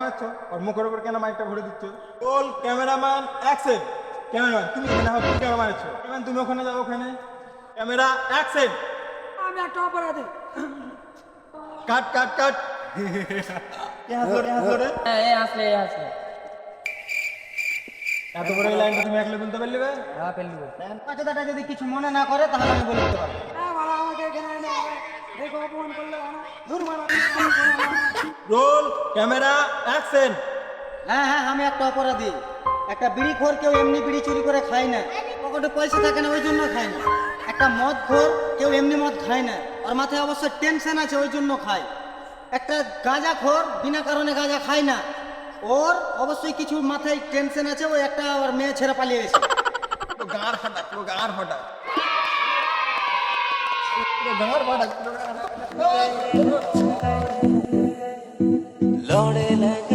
আচ্ছা আর মুখের উপর কেন মাইকটা ভরে দিচ্ছ? বল ক্যামেরাম্যান অ্যাকশন। ক্যামেরাম্যান তুমি এখানে হও, তুমি ক্যামেরা মারছো। ক্যামেরাম্যান তুমি ওখানে যাও, ওখানে ক্যামেরা অ্যাকশন। আমি একটা অপরাধী। কাট কাট কাট। কে হাসলো রে, হাসলো রে? এই আসলে এত বড় এই লাইনটা তুমি একলা বলতে পারলে? হ্যাঁ পেলু। কথাটা যদি কিছু মনে না করে তাহলে আমি বলে দিতে পারবো। হ্যাঁ বাবা আমাকে এখানে এনে দেখো অপমান করলে না দূর মারা। Roll camera action. হ্যাঁ হ্যাঁ, আমি একটা অপরাধী। একটা বিড়ি খোর কেউ এমনি বিড়ি চুরি করে খায় না, পকেটে পয়সা থাকে না ওই জন্য খায় না। একটা মদ খোর কেউ এমনি মদ খায় না, ওর মাথায় অবশ্য টেনশন আছে ওই জন্য খায়। একটা গাঁজা খোর বিনা কারণে গাঁজা খায় না, ওর অবশ্যই কিছু মাথায় টেনশন আছে, ওই একটা ওর মেয়ে ছেড়ে পালিয়ে গেছে। গাঁর ফাটা, পুরো গাঁর ফাটা, পুরো গাঁর ফাটা, পুরো গাঁর ফাটা।